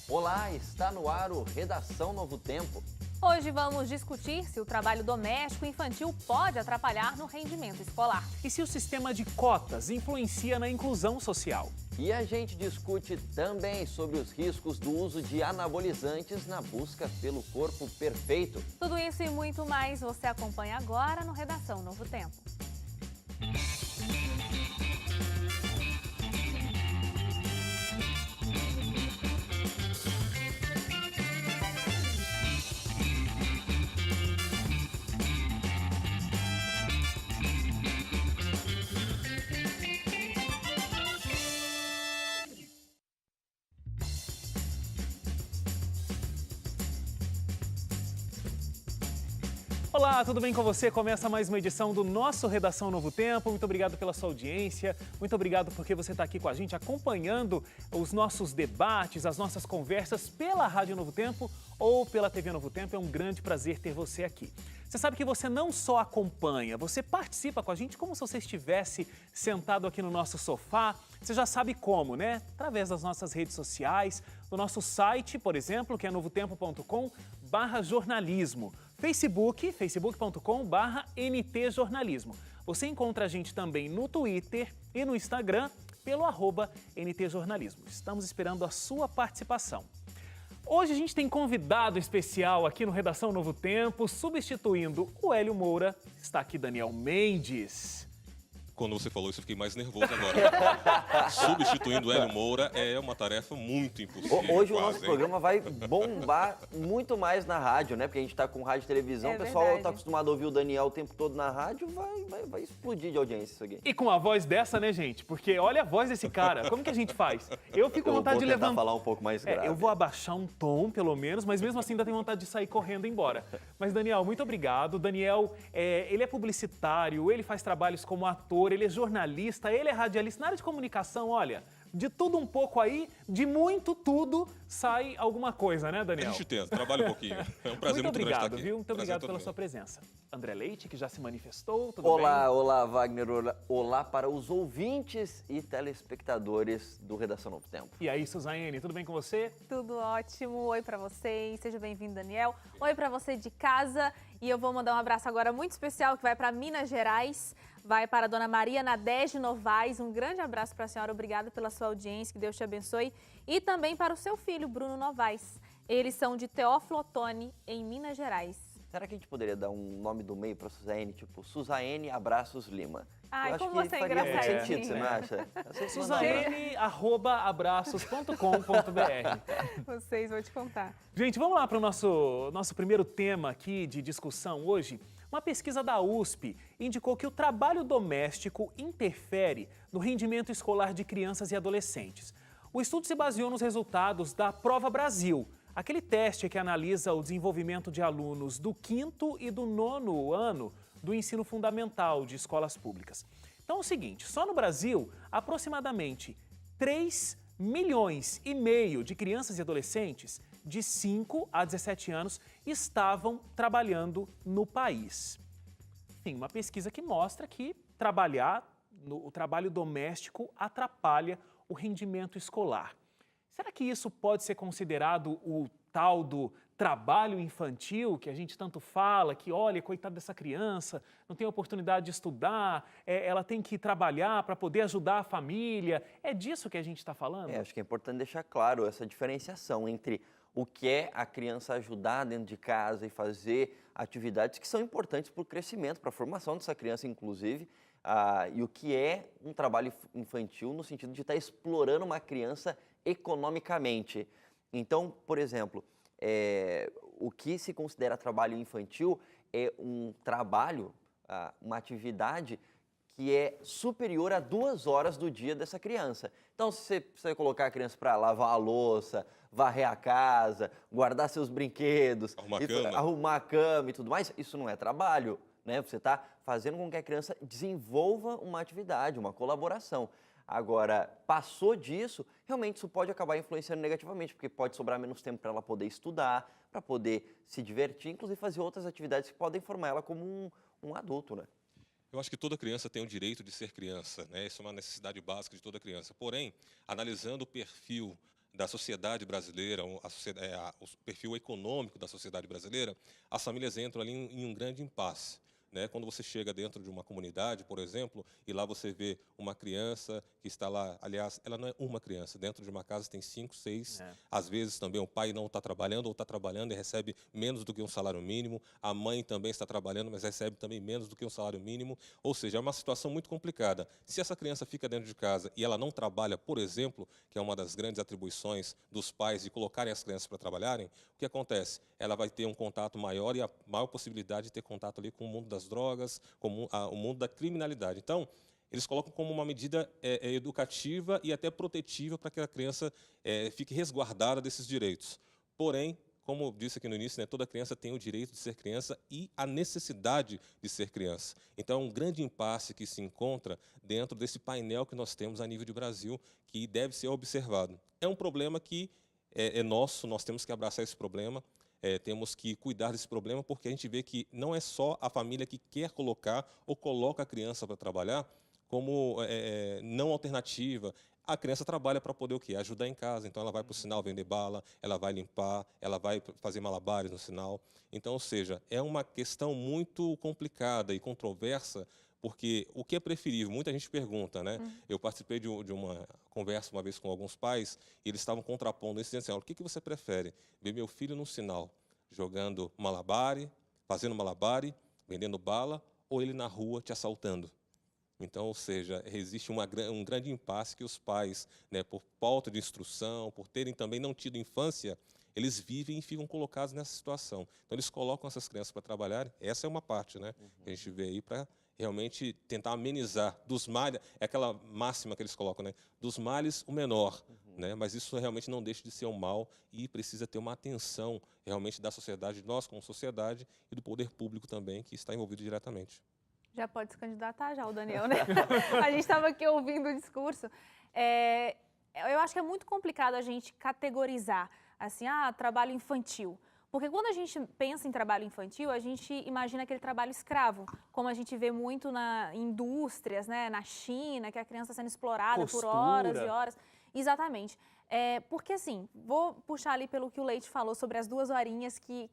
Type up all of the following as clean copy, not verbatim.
Olá, está no ar o Redação Novo Tempo. Hoje vamos discutir se o trabalho doméstico infantil pode atrapalhar no rendimento escolar. E se o sistema de cotas influencia na inclusão social? E a gente discute também sobre os riscos do uso de anabolizantes na busca pelo corpo perfeito. Tudo isso e muito mais você acompanha agora no Redação Novo Tempo. Olá, tudo bem com você? Começa mais uma edição do nosso Redação Novo Tempo. Muito obrigado pela sua audiência, muito obrigado porque você está aqui com a gente acompanhando os nossos debates, as nossas conversas pela Rádio Novo Tempo ou pela TV Novo Tempo. É um grande prazer ter você aqui. Você sabe que você não só acompanha, você participa com a gente como se você estivesse sentado aqui no nosso sofá. Você já sabe como, né? Através das nossas redes sociais, do nosso site, por exemplo, que é novotempo.com/jornalismo. Facebook, facebook.com/ntjornalismo. Você encontra a gente também no Twitter e no Instagram pelo @ntjornalismo. Estamos esperando a sua participação. Hoje a gente tem convidado especial aqui no Redação Novo Tempo, substituindo o Hélio Moura. Está aqui Daniel Mendes. Quando você falou isso, eu fiquei mais nervoso agora. Substituindo o Hélio Moura é uma tarefa muito impossível. Hoje o quase, nosso programa vai bombar muito mais na rádio, né? Porque a gente está com rádio e televisão, o pessoal verdade. está acostumado a ouvir o Daniel o tempo todo na rádio, vai explodir de audiência isso aqui. E com a voz dessa, né, gente? Porque olha a voz desse cara. Como que a gente faz? Eu fico com vontade de vou tentar levantar. falar um pouco mais grave. Eu vou abaixar um tom, pelo menos, mas mesmo assim ainda tenho vontade de sair correndo embora. Mas, Daniel, muito obrigado. Daniel, ele é publicitário, ele faz trabalhos como ator, ele é jornalista, ele é radialista. Na área de comunicação, olha, de tudo um pouco aí, de muito tudo, sai alguma coisa, né, A Daniel? gente tenta, trabalha um pouquinho. É um prazer muito grande estar obrigado, aqui. viu? Muito Prazer obrigado todo pela meu. sua presença. André Leite, que já se manifestou, tudo bem? Olá, Wagner, olá para os ouvintes e telespectadores do Redação Novo Tempo. E aí, Suzane, tudo bem com você? Tudo ótimo. Oi pra vocês. Seja bem-vindo, Daniel. Oi pra você de casa. E eu vou mandar um abraço agora muito especial que vai para Minas Gerais. Vai para a dona Maria Nadege Novaes. Um grande abraço para a senhora. Obrigada pela sua audiência. Que Deus te abençoe. E também para o seu filho, Bruno Novaes. Eles são de Teófilo Otoni, em Minas Gerais. Será que a gente poderia dar um nome do meio para Suzane, tipo Suzane Abraços Lima? Ai, Eu acho como que você é faria muito engraçadinho. sentido, você não acha? Suzane@abraços.com.br. Vocês, vou te contar. Gente, vamos lá para o nosso primeiro tema aqui de discussão hoje. Uma pesquisa da USP indicou que o trabalho doméstico interfere no rendimento escolar de crianças e adolescentes. O estudo se baseou nos resultados da Prova Brasil, aquele teste que analisa o desenvolvimento de alunos do 5º e do 9º ano do ensino fundamental de escolas públicas. Então é o seguinte, só no Brasil, aproximadamente 3,5 milhões de crianças e adolescentes de 5 a 17 anos estavam trabalhando no país. Enfim, uma pesquisa que mostra que o trabalho doméstico atrapalha o rendimento escolar. Será que isso pode ser considerado o tal do trabalho infantil, que a gente tanto fala, que olha, coitada dessa criança, não tem oportunidade de estudar, ela tem que trabalhar para poder ajudar a família? É disso que a gente está falando? Acho que é importante deixar claro essa diferenciação entre o que é a criança ajudar dentro de casa e fazer atividades que são importantes para o crescimento, para a formação dessa criança, inclusive, e o que é um trabalho infantil no sentido de estar explorando uma criança economicamente. Então, por exemplo, o que se considera trabalho infantil é um trabalho, uma atividade que é superior a 2 horas do dia dessa criança. Então, se você precisa colocar a criança para lavar a louça, varrer a casa, guardar seus brinquedos, arrumar a cama e tudo mais, isso não é trabalho, né? Você está fazendo com que a criança desenvolva uma atividade, uma colaboração. Agora, passou disso, realmente isso pode acabar influenciando negativamente, porque pode sobrar menos tempo para ela poder estudar, para poder se divertir, inclusive fazer outras atividades que podem formar ela como um adulto, né? Eu acho que toda criança tem o direito de ser criança, né? Isso é uma necessidade básica de toda criança. Porém, analisando o perfil da sociedade brasileira, o perfil econômico da sociedade brasileira, as famílias entram ali em um grande impasse. Né? Quando você chega dentro de uma comunidade, por exemplo, e lá você vê uma criança que está lá, aliás, ela não é uma criança, dentro de uma casa tem 5, 6, às vezes também o pai não está trabalhando ou está trabalhando e recebe menos do que um salário mínimo, a mãe também está trabalhando, mas recebe também menos do que um salário mínimo, ou seja, é uma situação muito complicada. Se essa criança fica dentro de casa e ela não trabalha, por exemplo, que é uma das grandes atribuições dos pais de colocarem as crianças para trabalharem, o que acontece? Ela vai ter um contato maior e a maior possibilidade de ter contato ali com o mundo das drogas, com o mundo da criminalidade. Então, eles colocam como uma medida educativa e até protetiva para que a criança fique resguardada desses direitos. Porém, como eu disse aqui no início, né, toda criança tem o direito de ser criança e a necessidade de ser criança. Então, é um grande impasse que se encontra dentro desse painel que nós temos a nível de Brasil, que deve ser observado. É um problema que é nosso, nós temos que abraçar esse problema. Temos que cuidar desse problema, porque a gente vê que não é só a família que quer colocar ou coloca a criança para trabalhar como não alternativa. A criança trabalha para poder o quê? Ajudar em casa. Então, ela vai para o sinal vender bala, ela vai limpar, ela vai fazer malabares no sinal. Então, ou seja, é uma questão muito complicada e controversa, porque o que é preferível? Muita gente pergunta, né? Eu participei de uma conversa uma vez com alguns pais e eles estavam contrapondo isso, dizendo assim, o que você prefere? Ver meu filho no sinal, jogando malabare, fazendo malabare, vendendo bala, ou ele na rua te assaltando? Então, ou seja, existe um grande impasse que os pais, né, por falta de instrução, por terem também não tido infância, eles vivem e ficam colocados nessa situação. Então, eles colocam essas crianças para trabalhar. Essa é uma parte, né, que a gente vê aí para realmente tentar amenizar dos males, é aquela máxima que eles colocam, né, dos males o menor, né, mas isso realmente não deixa de ser um mal e precisa ter uma atenção realmente da sociedade, nós como sociedade e do poder público também, que está envolvido diretamente. Já pode se candidatar já, o Daniel, né? A gente estava aqui ouvindo o discurso. Eu acho que é muito complicado a gente categorizar, assim, trabalho infantil. Porque quando a gente pensa em trabalho infantil, a gente imagina aquele trabalho escravo, como a gente vê muito em indústrias, né? Na China, que a criança sendo explorada por horas e horas. Exatamente. Porque, assim, vou puxar ali pelo que o Leite falou sobre as 2 horinhas que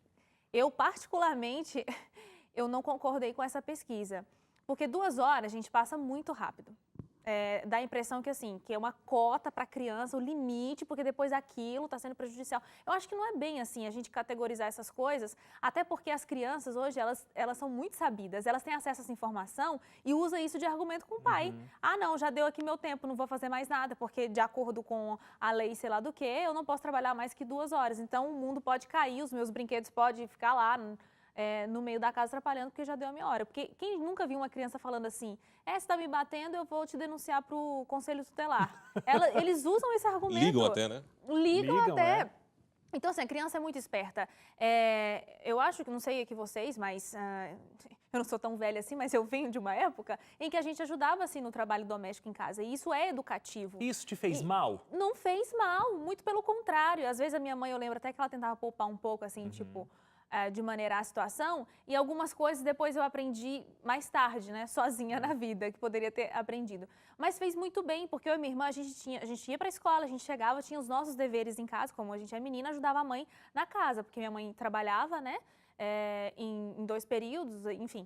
eu, particularmente... Eu não concordei com essa pesquisa, porque 2 horas a gente passa muito rápido. Dá a impressão que, assim, que é uma cota para a criança, o limite, porque depois aquilo está sendo prejudicial. Eu acho que não é bem assim a gente categorizar essas coisas, até porque as crianças hoje, elas são muito sabidas, elas têm acesso a essa informação e usam isso de argumento com o pai. Não, já deu aqui meu tempo, não vou fazer mais nada, porque de acordo com a lei, sei lá do que, eu não posso trabalhar mais que 2 horas. Então, o mundo pode cair, os meus brinquedos podem ficar lá... no meio da casa atrapalhando porque já deu a minha hora. Porque quem nunca viu uma criança falando assim, você está me batendo, eu vou te denunciar para o conselho tutelar. Eles usam esse argumento. Ligam até, né? Ligam até. Então, assim, a criança é muito esperta. Eu acho que, não sei aqui vocês, mas eu não sou tão velha assim, mas eu venho de uma época em que a gente ajudava, assim, no trabalho doméstico em casa. E isso é educativo. Isso te fez mal? Não fez mal, muito pelo contrário. Às vezes a minha mãe, eu lembro até que ela tentava poupar um pouco, assim, tipo... de maneirar a situação, e algumas coisas depois eu aprendi mais tarde, né, sozinha na vida, que poderia ter aprendido. Mas fez muito bem, porque eu e minha irmã, a gente ia para a escola, a gente chegava, tinha os nossos deveres em casa, como a gente é menina, ajudava a mãe na casa, porque minha mãe trabalhava, né, em 2 períodos, enfim.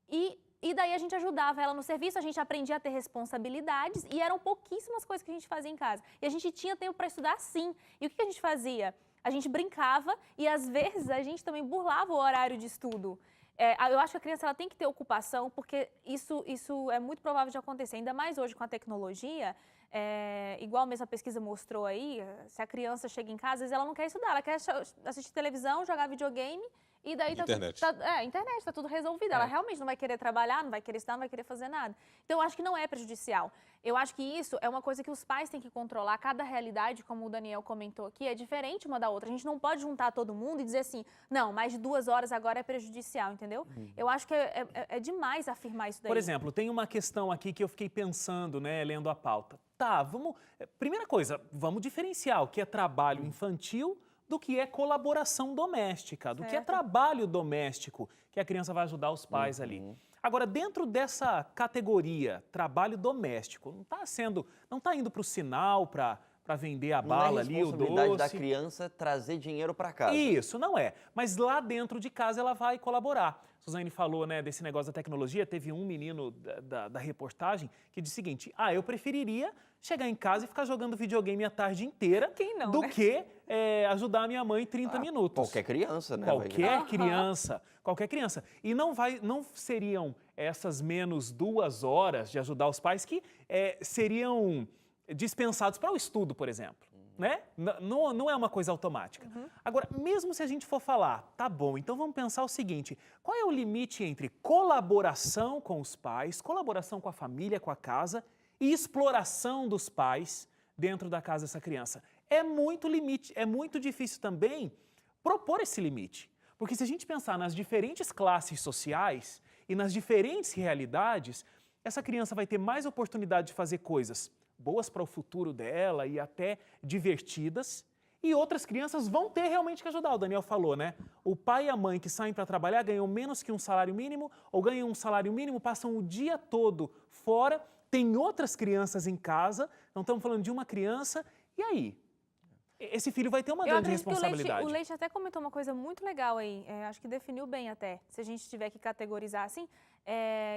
E daí a gente ajudava ela no serviço, a gente aprendia a ter responsabilidades, e eram pouquíssimas coisas que a gente fazia em casa. E a gente tinha tempo para estudar, sim. E o que a gente fazia? A gente brincava e, às vezes, a gente também burlava o horário de estudo. Eu acho que a criança ela tem que ter ocupação, porque isso é muito provável de acontecer. Ainda mais hoje com a tecnologia, igual mesmo a pesquisa mostrou aí, se a criança chega em casa, às vezes ela não quer estudar, ela quer assistir televisão, jogar videogame, e daí internet. Internet, está tudo resolvido. Ela realmente não vai querer trabalhar, não vai querer estudar, não vai querer fazer nada. Então, eu acho que não é prejudicial. Eu acho que isso é uma coisa que os pais têm que controlar. Cada realidade, como o Daniel comentou aqui, é diferente uma da outra. A gente não pode juntar todo mundo e dizer assim, não, mais de 2 horas agora é prejudicial, entendeu? Eu acho que é demais afirmar isso daí. Por exemplo, tem uma questão aqui que eu fiquei pensando, né, lendo a pauta. Vamos... Primeira coisa, vamos diferenciar o que é trabalho infantil do que é colaboração doméstica, do que é trabalho doméstico, que a criança vai ajudar os pais ali. Agora, dentro dessa categoria, trabalho doméstico, não está indo para o sinal para para vender a Não bala é ali, o responsabilidade da doce. criança trazer dinheiro para casa. Isso, não é. Mas lá dentro de casa ela vai colaborar. Suzane falou, né, desse negócio da tecnologia. Teve um menino da reportagem que disse o seguinte: eu preferiria chegar em casa e ficar jogando videogame a tarde inteira Quem não, do né? que ajudar a minha mãe em 30 minutos. Qualquer criança, né? Qualquer criança. E não seriam essas menos 2 horas de ajudar os pais que seriam dispensados para o estudo, por exemplo. Né? Não é uma coisa automática. Agora, mesmo se a gente for falar, tá bom, então vamos pensar o seguinte: qual é o limite entre colaboração com os pais, colaboração com a família, com a casa e exploração dos pais dentro da casa dessa criança? É muito limite, é muito difícil também propor esse limite. Porque se a gente pensar nas diferentes classes sociais e nas diferentes realidades, essa criança vai ter mais oportunidade de fazer coisas boas para o futuro dela e até divertidas, e outras crianças vão ter realmente que ajudar. O Daniel falou, né? O pai e a mãe que saem para trabalhar ganham menos que um salário mínimo, ou ganham um salário mínimo, passam o dia todo fora, tem outras crianças em casa, não estamos falando de uma criança, e aí? Esse filho vai ter uma grande responsabilidade. O Leite até comentou uma coisa muito legal aí, acho que definiu bem até, se a gente tiver que categorizar assim,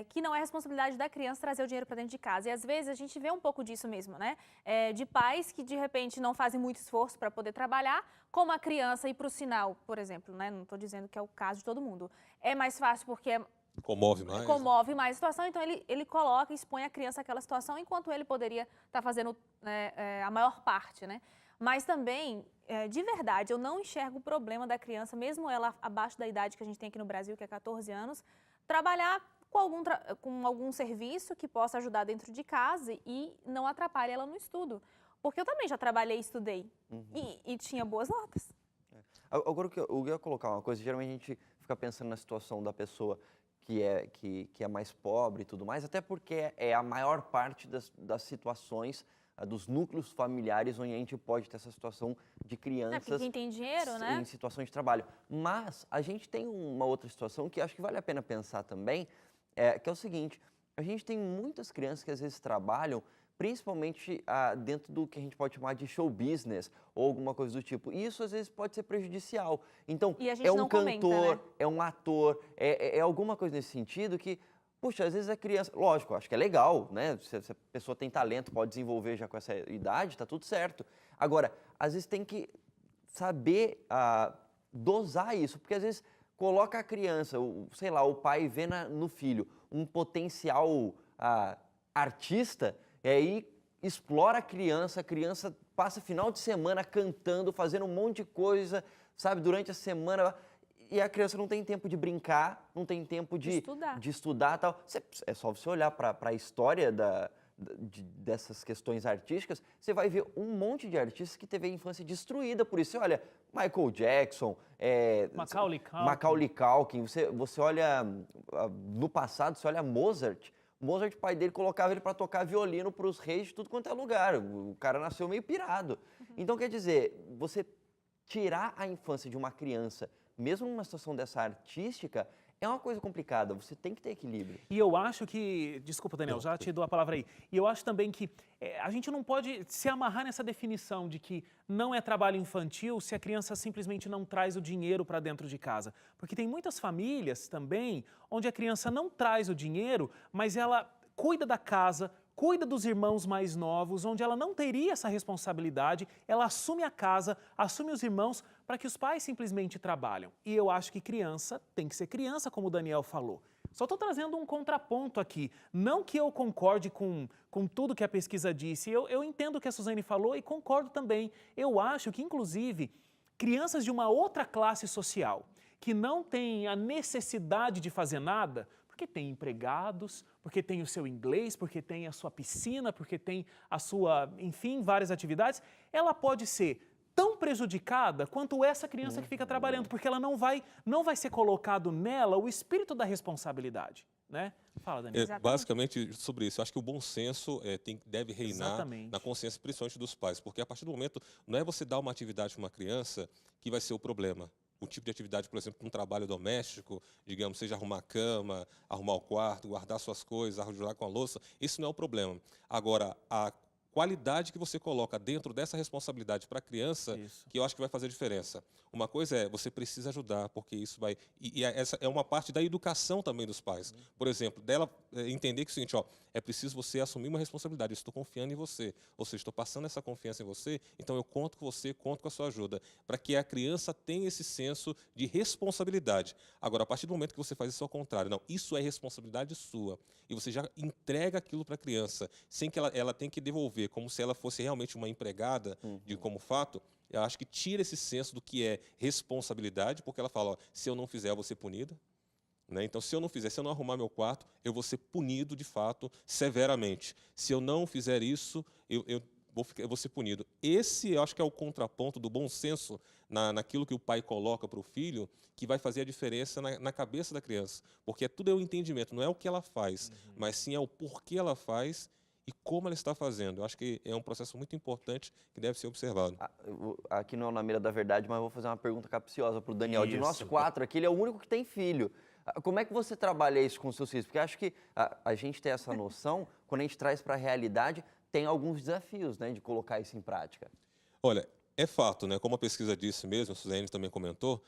que não é responsabilidade da criança trazer o dinheiro para dentro de casa. E às vezes a gente vê um pouco disso mesmo, né? De pais que de repente não fazem muito esforço para poder trabalhar, como a criança ir para o sinal, por exemplo, né? Não estou dizendo que é o caso de todo mundo. É mais fácil porque comove mais a situação, então ele coloca e expõe a criança àquela situação, enquanto ele poderia estar fazendo a maior parte, né? Mas também, de verdade, eu não enxergo o problema da criança, mesmo ela abaixo da idade que a gente tem aqui no Brasil, que é 14 anos, trabalhar com algum serviço que possa ajudar dentro de casa e não atrapalhe ela no estudo. Porque eu também já trabalhei e estudei e tinha boas notas. Agora, eu ia colocar uma coisa, geralmente a gente fica pensando na situação da pessoa que é mais pobre e tudo mais, até porque é a maior parte das situações, dos núcleos familiares onde a gente pode ter essa situação de crianças quem tem dinheiro, né? em situações de trabalho. Mas a gente tem uma outra situação que acho que vale a pena pensar também, que é o seguinte: a gente tem muitas crianças que às vezes trabalham, principalmente dentro do que a gente pode chamar de show business ou alguma coisa do tipo. E isso às vezes pode ser prejudicial. Então, é um cantor, né? é um ator, é alguma coisa nesse sentido que, puxa, às vezes a criança, lógico, acho que é legal, né? Se a pessoa tem talento, pode desenvolver já com essa idade, tá tudo certo. Agora, às vezes tem que saber dosar isso, porque às vezes coloca a criança, sei lá, o pai vê no filho um potencial artista, e aí explora a criança passa final de semana cantando, fazendo um monte de coisa, sabe, durante a semana. E a criança não tem tempo de brincar, não tem tempo de estudar e tal. É só você olhar para a história dessas questões artísticas, você vai ver um monte de artistas que teve a infância destruída por isso. Você olha Michael Jackson, Macaulay Culkin, você olha no passado, você olha Mozart. Mozart, pai dele, colocava ele para tocar violino para os reis de tudo quanto é lugar. O cara nasceu meio pirado. Então, quer dizer, você tirar a infância de uma criança, mesmo numa situação dessa artística, é uma coisa complicada, você tem que ter equilíbrio. E eu acho que, desculpa Daniel, já te dou a palavra aí, e eu acho também que a gente não pode se amarrar nessa definição de que não é trabalho infantil se a criança simplesmente não traz o dinheiro para dentro de casa. Porque tem muitas famílias também onde a criança não traz o dinheiro, mas ela cuida da casa, cuida dos irmãos mais novos, onde ela não teria essa responsabilidade, ela assume a casa, assume os irmãos, para que os pais simplesmente trabalham. E eu acho que criança tem que ser criança, como o Daniel falou. Só estou trazendo um contraponto aqui. Não que eu concorde com tudo que a pesquisa disse, eu entendo o que a Suzane falou e concordo também. Eu acho que, inclusive, crianças de uma outra classe social, que não têm a necessidade de fazer nada, porque tem empregados, porque tem o seu inglês, porque tem a sua piscina, porque tem a sua, enfim, várias atividades, ela pode ser tão prejudicada quanto essa criança que fica trabalhando, porque ela não vai ser colocado nela o espírito da responsabilidade, né? Fala, Daniel. Basicamente sobre isso, eu acho que o bom senso deve reinar na consciência, principalmente dos pais, porque a partir do momento, não é você dar uma atividade para uma criança que vai ser o problema. O tipo de atividade, por exemplo, um trabalho doméstico, digamos, seja arrumar a cama, arrumar o quarto, guardar suas coisas, ajudar com a louça, isso não é o problema. Agora, qualidade que você coloca dentro dessa responsabilidade para a criança, que eu acho que vai fazer diferença. Uma coisa é, você precisa ajudar, porque isso vai... essa é uma parte da educação também dos pais. Por exemplo, dela entender que é o seguinte, ó, é preciso você assumir uma responsabilidade, eu estou confiando em você, ou seja, estou passando essa confiança em você, então eu conto com você, conto com a sua ajuda, para que a criança tenha esse senso de responsabilidade. Agora, a partir do momento que você faz isso ao contrário, não, isso é responsabilidade sua, e você já entrega aquilo para a criança, sem que ela tenha que devolver, como se ela fosse realmente uma empregada, de como fato, eu acho que tira esse senso do que é responsabilidade, porque ela fala, ó, se eu não fizer, eu vou ser punida. Né? Então, se eu não fizer, se eu não arrumar meu quarto, eu vou ser punido, de fato, severamente. Se eu não fizer isso, eu vou ser punido. Esse, eu acho que é o contraponto do bom senso naquilo que o pai coloca para o filho, que vai fazer a diferença na cabeça da criança. Porque tudo é o entendimento, não é o que ela faz, mas sim é o porquê ela faz e como ela está fazendo. Eu acho que é um processo muito importante que deve ser observado. Aqui não é na mira da verdade, mas eu vou fazer uma pergunta capciosa para o Daniel. De nós Isso. 4 aqui, ele é o único que tem filho. Como é que você trabalha isso com seus filhos? Porque acho que a gente tem essa noção, quando a gente traz para a realidade, tem alguns desafios, né, de colocar isso em prática. Olha, é fato, né? Como a pesquisa disse mesmo, a Suzane também comentou,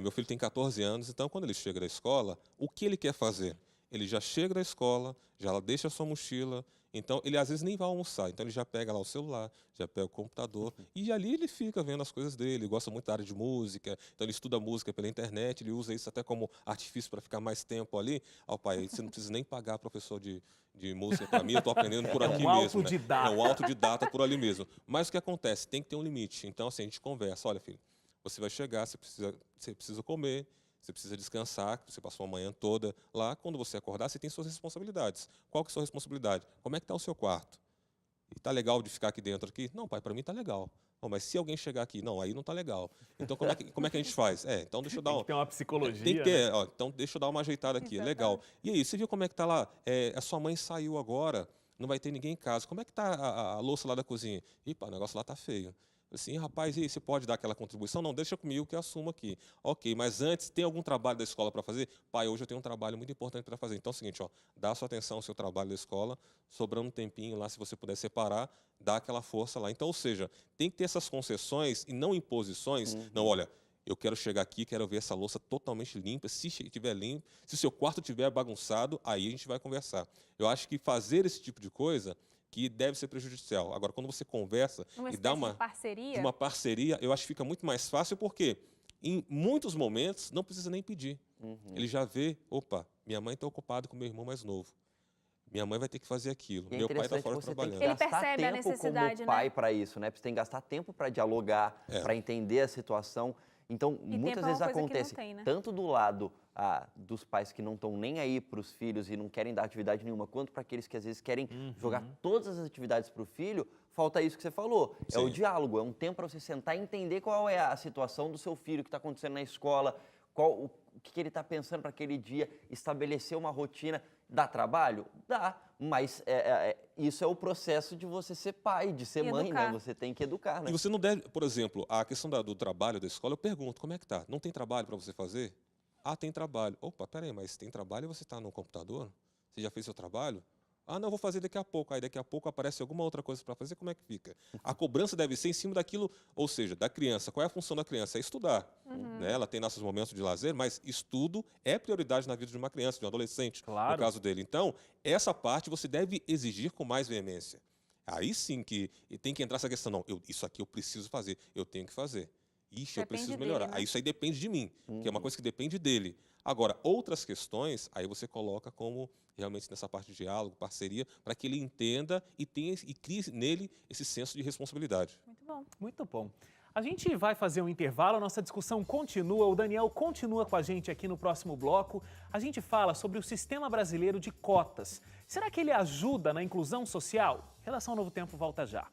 meu filho tem 14 anos, então quando ele chega da escola, o que ele quer fazer? Ele já chega da escola, já deixa a sua mochila, então ele às vezes nem vai almoçar, então ele já pega lá o celular, já pega o computador, e ali ele fica vendo as coisas dele, ele gosta muito da área de música, então ele estuda música pela internet, ele usa isso até como artifício para ficar mais tempo ali. Ó, pai, você não precisa nem pagar professor de música para mim, eu estou aprendendo por aqui mesmo. autodidata. Né? É um autodidata por ali mesmo. Mas o que acontece? Tem que ter um limite. Então, assim, a gente conversa, olha, filho, você vai chegar, você precisa comer, você precisa descansar, você passou a manhã toda lá. Quando você acordar, você tem suas responsabilidades. Qual que é a sua responsabilidade? Como é que está o seu quarto? E está legal de ficar aqui dentro aqui? Não, pai, para mim está legal. Não, mas se alguém chegar aqui, não, aí não está legal. Então, como é que a gente faz? Então deixa eu dar Tem que ter uma psicologia, tem que ter, né? ó, então deixa eu dar uma ajeitada aqui, legal. E aí, você viu como é que está lá? A sua mãe saiu agora, não vai ter ninguém em casa. Como é que está a louça lá da cozinha? Ih, pá, o negócio lá está feio. Assim, rapaz, e aí, você pode dar aquela contribuição? Não, deixa comigo que eu assumo aqui. Ok, mas antes, tem algum trabalho da escola para fazer? Pai, hoje eu tenho um trabalho muito importante para fazer. Então é o seguinte, ó, dá sua atenção ao seu trabalho da escola, sobrando um tempinho lá, se você puder separar, dá aquela força lá. Então, ou seja, tem que ter essas concessões e não imposições. Não, olha, eu quero chegar aqui, quero ver essa louça totalmente limpa. Se estiver limpo, se o seu quarto estiver bagunçado, aí a gente vai conversar. Eu acho que fazer esse tipo de coisa que deve ser prejudicial. Agora, quando você conversa e dá uma parceria, eu acho que fica muito mais fácil, porque em muitos momentos não precisa nem pedir. Ele já vê, opa, minha mãe está ocupada com meu irmão mais novo. Minha mãe vai ter que fazer aquilo. Meu pai está fora trabalhando. Ele percebe a necessidade, como pai para isso, né? Você tem que gastar tempo para dialogar, para entender a situação. Então, muitas vezes acontece, tanto do lado dos pais que não estão nem aí para os filhos e não querem dar atividade nenhuma, quanto para aqueles que às vezes querem jogar todas as atividades para o filho, falta isso que você falou. Sim. É o diálogo, é um tempo para você sentar e entender qual é a situação do seu filho, o que está acontecendo na escola, o que ele está pensando para aquele dia, estabelecer uma rotina. Dá trabalho? Dá, mas isso é o processo de você ser pai, de ser mãe, né? Você tem que educar, né? E você não deve, por exemplo, a questão do trabalho da escola, eu pergunto, como é que tá? Não tem trabalho para você fazer? Ah, tem trabalho. Opa, peraí, mas tem trabalho e você está no computador? Você já fez seu trabalho? Ah, não, vou fazer daqui a pouco. Aí daqui a pouco aparece alguma outra coisa para fazer, como é que fica? A cobrança deve ser em cima daquilo, ou seja, da criança. Qual é a função da criança? É estudar. Né? Ela tem nossos momentos de lazer, mas estudo é prioridade na vida de uma criança, de um adolescente, no caso dele. Então, essa parte você deve exigir com mais veemência. Aí sim que tem que entrar essa questão, não, isso aqui eu preciso fazer, eu tenho que fazer. Ixi, eu preciso melhorar. Dele, né? Aí isso aí depende de mim, que é uma coisa que depende dele. Agora, outras questões, aí você coloca como realmente nessa parte de diálogo, parceria, para que ele entenda e crie nele esse senso de responsabilidade. Muito bom. Muito bom. A gente vai fazer um intervalo, a nossa discussão continua, o Daniel continua com a gente aqui no próximo bloco. A gente fala sobre o Sistema Brasileiro de Cotas. Será que ele ajuda na inclusão social? Redação Novo Tempo volta já.